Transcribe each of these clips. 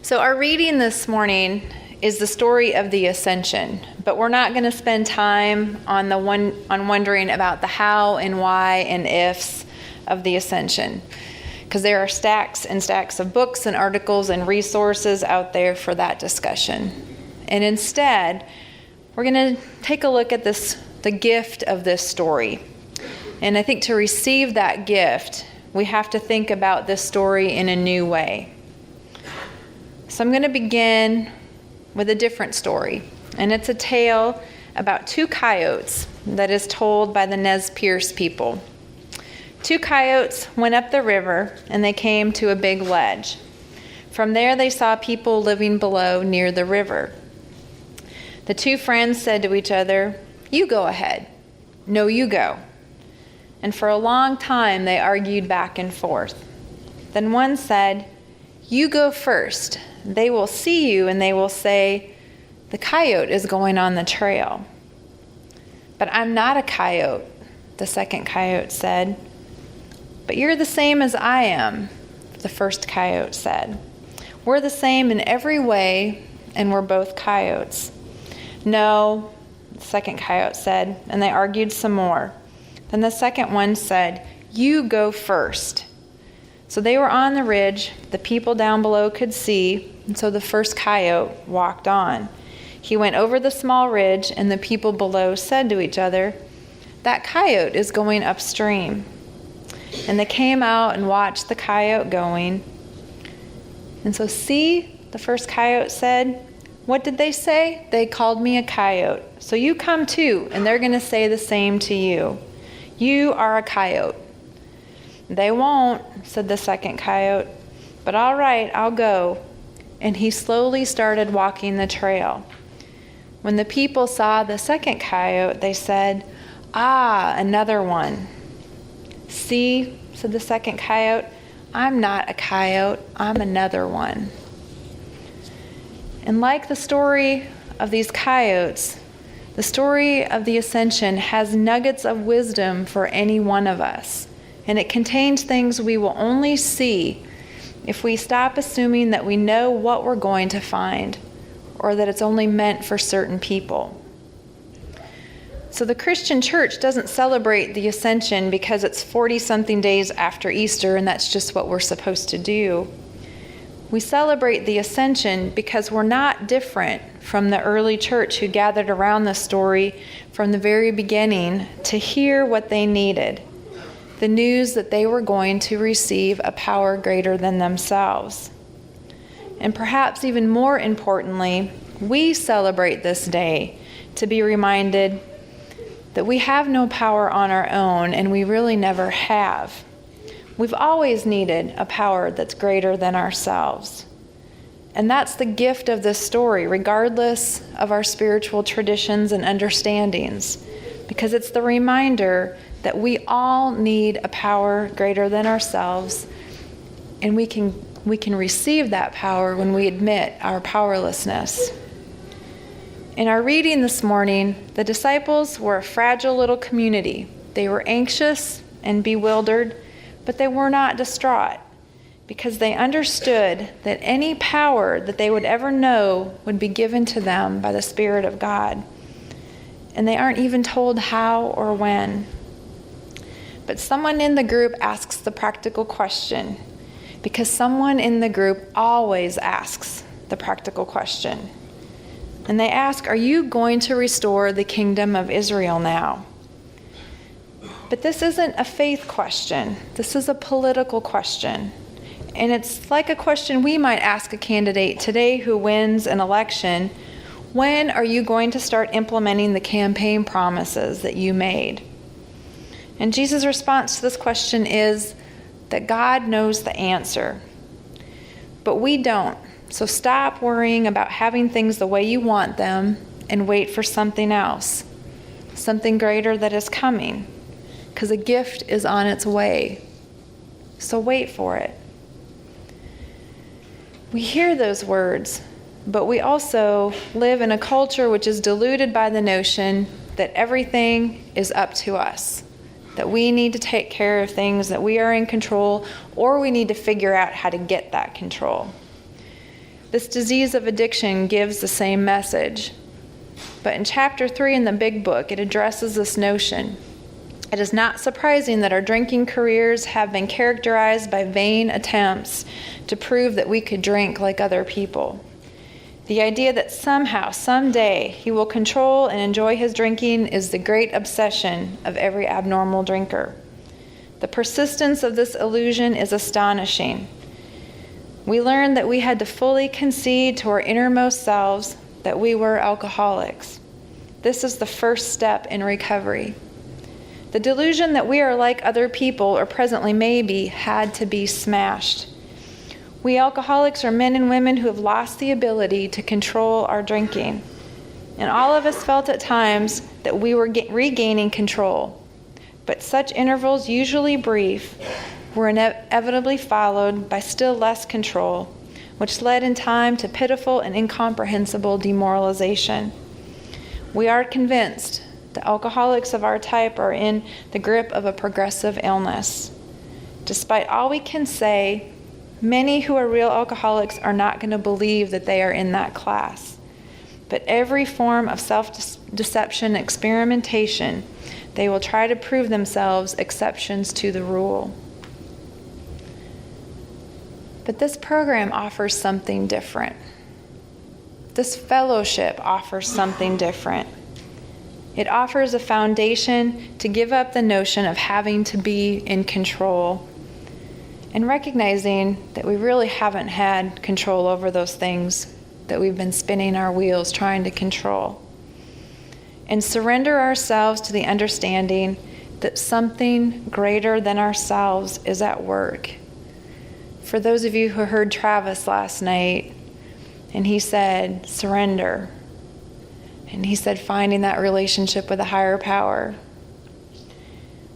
So our reading this morning is the story of the ascension, but we're not going to spend time on wondering about the how and why and ifs of the ascension, because there are stacks and stacks of books and articles and resources out there for that discussion. And instead, we're going to take a look at the gift of this story. And I think to receive that gift, we have to think about this story in a new way. So I'm going to begin with a different story, and it's a tale about two coyotes that is told by the Nez Perce people. Two coyotes went up the river, and they came to a big ledge. From there, they saw people living below near the river. The two friends said to each other, "You go ahead." "No, you go." And for a long time, they argued back and forth. Then one said, "You go first. They will see you and they will say, 'The coyote is going on the trail.'" "But I'm not a coyote," the second coyote said. "But you're the same as I am," the first coyote said. "We're the same in every way, and we're both coyotes." "No," the second coyote said, and they argued some more. Then the second one said, "You go first." So they were on the ridge. The people down below could see, and so the first coyote walked on. He went over the small ridge, and the people below said to each other, "That coyote is going upstream." And they came out and watched the coyote going. And so, "See," the first coyote said. "What did they say? They called me a coyote. So you come too, and they're going to say the same to you. You are a coyote." "They won't," said the second coyote. "But all right, I'll go." And he slowly started walking the trail. When the people saw the second coyote, they said, "Ah, another one." "See," said the second coyote, "I'm not a coyote, I'm another one." And like the story of these coyotes, the story of the ascension has nuggets of wisdom for any one of us. And it contains things we will only see if we stop assuming that we know what we're going to find, or that it's only meant for certain people. So the Christian church doesn't celebrate the ascension because it's 40-something days after Easter, and that's just what we're supposed to do. We celebrate the ascension because we're not different from the early church who gathered around the story from the very beginning to hear what they needed. The news that they were going to receive a power greater than themselves. And perhaps even more importantly, we celebrate this day to be reminded that we have no power on our own, and we really never have. We've always needed a power that's greater than ourselves. And that's the gift of this story, regardless of our spiritual traditions and understandings, because it's the reminder that we all need a power greater than ourselves, and we can receive that power when we admit our powerlessness. In our reading this morning, the disciples were a fragile little community. They were anxious and bewildered, but they were not distraught, because they understood that any power that they would ever know would be given to them by the Spirit of God. And they aren't even told how or when. But someone in the group asks the practical question, because someone in the group always asks the practical question. And they ask, "Are you going to restore the kingdom of Israel now?" But this isn't a faith question. This is a political question. And it's like a question we might ask a candidate today who wins an election. When are you going to start implementing the campaign promises that you made? And Jesus' response to this question is that God knows the answer, but we don't. So stop worrying about having things the way you want them and wait for something else, something greater that is coming, because a gift is on its way. So wait for it. We hear those words, but we also live in a culture which is deluded by the notion that everything is up to us, that we need to take care of things, that we are in control, or we need to figure out how to get that control. This disease of addiction gives the same message. But in chapter 3 in the big book, it addresses this notion. It is not surprising that our drinking careers have been characterized by vain attempts to prove that we could drink like other people. The idea that somehow, someday, he will control and enjoy his drinking is the great obsession of every abnormal drinker. The persistence of this illusion is astonishing. We learned that we had to fully concede to our innermost selves that we were alcoholics. This is the first step in recovery. The delusion that we are like other people, or presently maybe, had to be smashed. We alcoholics are men and women who have lost the ability to control our drinking. And all of us felt at times that we were regaining control. But such intervals, usually brief, were inevitably followed by still less control, which led in time to pitiful and incomprehensible demoralization. We are convinced that alcoholics of our type are in the grip of a progressive illness. Despite all we can say, many who are real alcoholics are not going to believe that they are in that class. But every form of self-deception, experimentation, they will try to prove themselves exceptions to the rule. But this program offers something different. This fellowship offers something different. It offers a foundation to give up the notion of having to be in control and recognizing that we really haven't had control over those things that we've been spinning our wheels trying to control. And surrender ourselves to the understanding that something greater than ourselves is at work. For those of you who heard Travis last night, and he said, surrender. And he said, finding that relationship with a higher power.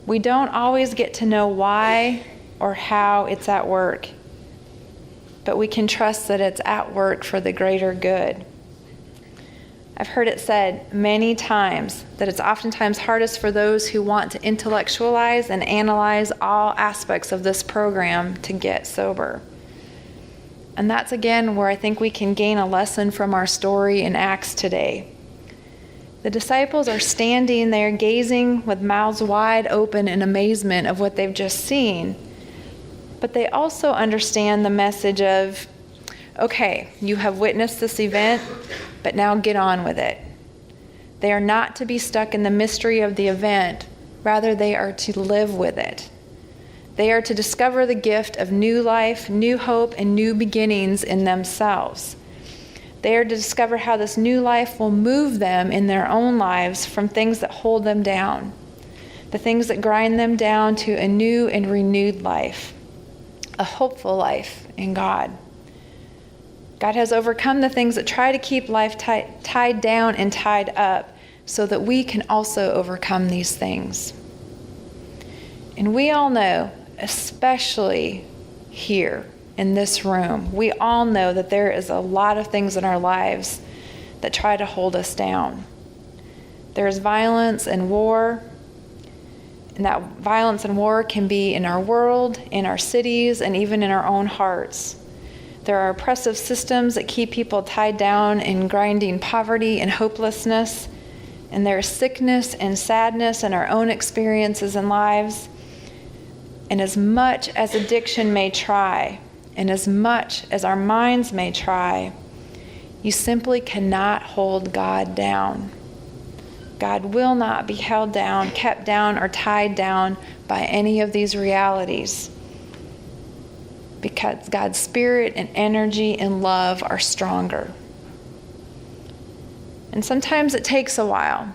We don't always get to know why or how it's at work, but we can trust that it's at work for the greater good. I've heard it said many times that it's oftentimes hardest for those who want to intellectualize and analyze all aspects of this program to get sober. And that's again where I think we can gain a lesson from our story in Acts today. The disciples are standing there gazing with mouths wide open in amazement of what they've just seen. But they also understand the message of, okay, you have witnessed this event, but now get on with it. They are not to be stuck in the mystery of the event. Rather, they are to live with it. They are to discover the gift of new life, new hope, and new beginnings in themselves. They are to discover how this new life will move them in their own lives from things that hold them down, the things that grind them down to a new and renewed life, a hopeful life in God. God has overcome the things that try to keep life tied down and tied up so that we can also overcome these things. And we all know, especially here in this room, we all know that there is a lot of things in our lives that try to hold us down. There's violence and war, and that violence and war can be in our world, in our cities, and even in our own hearts. There are oppressive systems that keep people tied down in grinding poverty and hopelessness. And there is sickness and sadness in our own experiences and lives. And as much as addiction may try, and as much as our minds may try, you simply cannot hold God down. God will not be held down, kept down, or tied down by any of these realities, because God's spirit and energy and love are stronger. And sometimes it takes a while.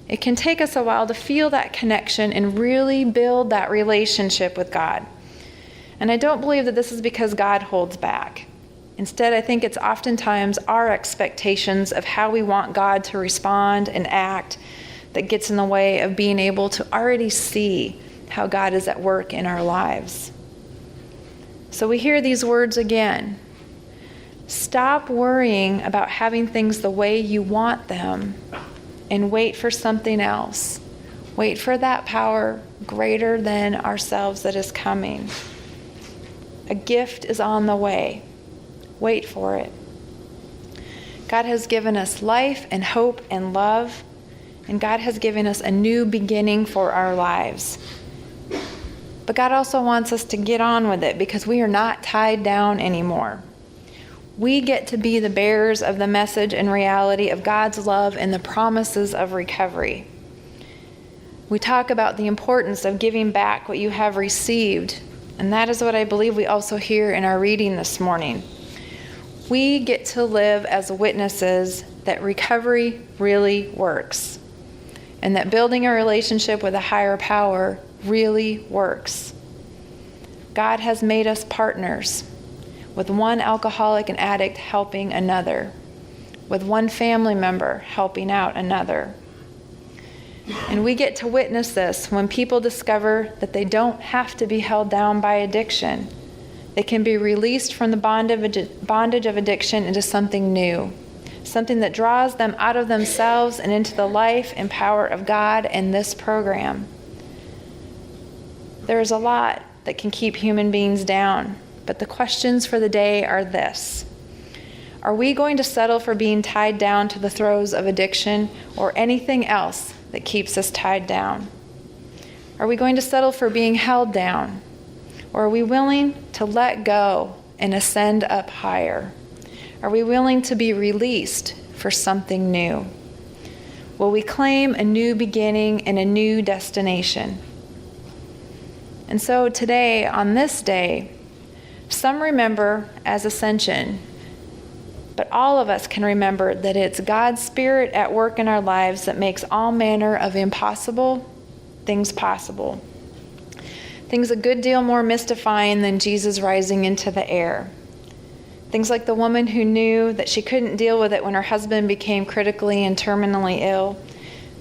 It can take us a while to feel that connection and really build that relationship with God. And I don't believe that this is because God holds back. Instead, I think it's oftentimes our expectations of how we want God to respond and act that gets in the way of being able to already see how God is at work in our lives. So we hear these words again. Stop worrying about having things the way you want them and wait for something else. Wait for that power greater than ourselves that is coming. A gift is on the way. Wait for it. God has given us life and hope and love, and God has given us a new beginning for our lives. But God also wants us to get on with it because we are not tied down anymore. We get to be the bearers of the message and reality of God's love and the promises of recovery. We talk about the importance of giving back what you have received, and that is what I believe we also hear in our reading this morning. We get to live as witnesses that recovery really works, and that building a relationship with a higher power really works. God has made us partners, with one alcoholic and addict helping another, with one family member helping out another. And we get to witness this when people discover that they don't have to be held down by addiction. They can be released from the bondage of addiction into something new, something that draws them out of themselves and into the life and power of God and this program. There is a lot that can keep human beings down, but the questions for the day are this. Are we going to settle for being tied down to the throes of addiction or anything else that keeps us tied down? Are we going to settle for being held down? Or are we willing to let go and ascend up higher? Are we willing to be released for something new? Will we claim a new beginning and a new destination? And so today, on this day, some remember as Ascension, but all of us can remember that it's God's Spirit at work in our lives that makes all manner of impossible things possible. Things a good deal more mystifying than Jesus rising into the air. Things like the woman who knew that she couldn't deal with it when her husband became critically and terminally ill,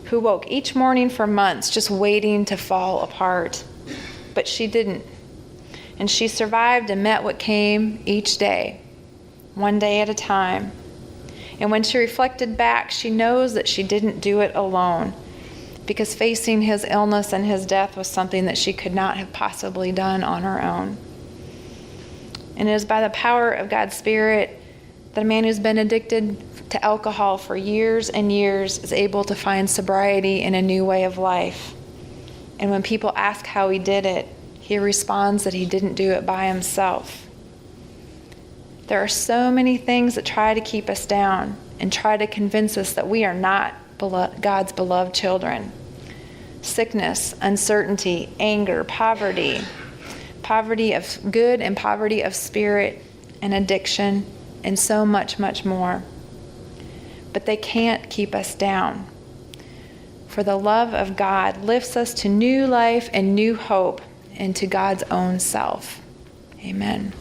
who woke each morning for months just waiting to fall apart. But she didn't. And she survived and met what came each day, one day at a time. And when she reflected back, she knows that she didn't do it alone, because facing his illness and his death was something that she could not have possibly done on her own. And it is by the power of God's Spirit that a man who's been addicted to alcohol for years and years is able to find sobriety in a new way of life. And when people ask how he did it, he responds that he didn't do it by himself. There are so many things that try to keep us down and try to convince us that we are not God's beloved children. Sickness, uncertainty, anger, poverty of good and poverty of spirit, and addiction, and so much, much more. But they can't keep us down. For the love of God lifts us to new life and new hope and to God's own self. Amen.